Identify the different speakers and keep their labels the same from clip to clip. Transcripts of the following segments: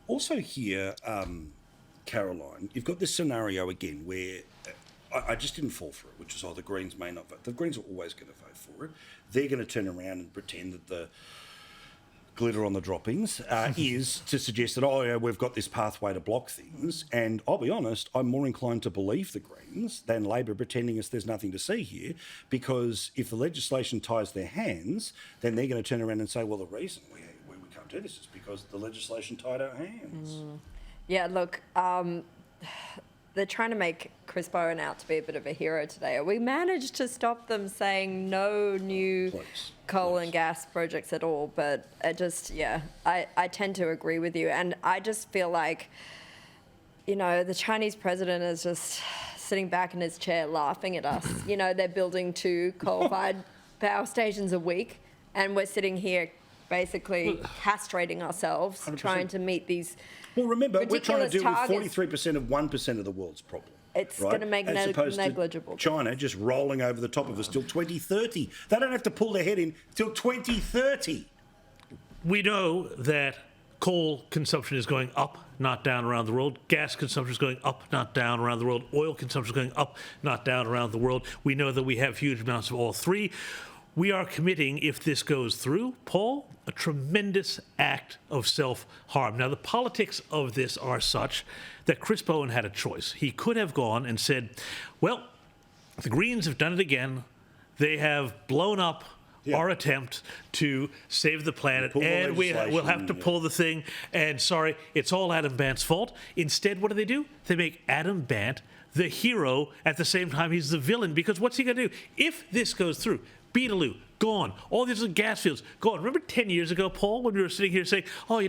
Speaker 1: Also here, Caroline, you've got this scenario again where I just didn't fall for it, which is, the Greens may not vote. The Greens are always going to vote for it. They're going to turn around and pretend that the glitter on the droppings is to suggest that, we've got this pathway to block things. And I'll be honest, I'm more inclined to believe the Greens than Labor pretending as there's nothing to see here, because if the legislation ties their hands, then they're going to turn around and say, well, the reason we can't do this is because the legislation tied our hands.
Speaker 2: Yeah, look, they're trying to make Chris Bowen out to be a bit of a hero today. We managed to stop them saying no new coal and gas projects at all, but I tend to agree with you. And I just feel like, the Chinese president is just sitting back in his chair laughing at us. They're building 2 coal-fired power stations a week, and we're sitting here basically castrating ourselves, 100%. Trying to meet these
Speaker 1: remember, we're trying to deal
Speaker 2: targets.
Speaker 1: with 43% of 1% of the world's problem.
Speaker 2: It's
Speaker 1: right?
Speaker 2: going to make
Speaker 1: As opposed
Speaker 2: negligible.
Speaker 1: To China just rolling over the top of us till 2030. They don't have to pull their head in till 2030.
Speaker 3: We know that coal consumption is going up, not down around the world. Gas consumption is going up, not down around the world. Oil consumption is going up, not down around the world. We know that we have huge amounts of all three. We are committing, if this goes through, Paul, a tremendous act of self-harm. Now, the politics of this are such that Chris Bowen had a choice. He could have gone and said, well, the Greens have done it again. They have blown up our attempt to save the planet, and we'll have to pull the thing. And sorry, it's all Adam Bandt's fault. Instead, what do? They make Adam Bandt the hero at the same time he's the villain, because what's he going to do? If this goes through, Beetaloo, gone. All these little gas fields, gone. Remember 10 years ago, Paul, when we were sitting here saying,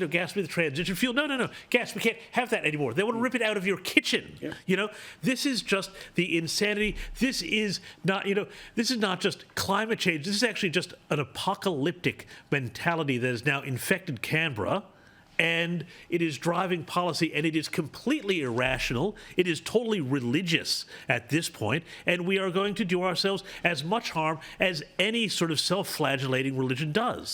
Speaker 3: gas will be the transition fuel. No. Gas, we can't have that anymore. They want to rip it out of your kitchen. Yeah. This is just the insanity. This is not just climate change. This is actually just an apocalyptic mentality that has now infected Canberra. And it is driving policy, and it is completely irrational. It is totally religious at this point, and we are going to do ourselves as much harm as any sort of self-flagellating religion does.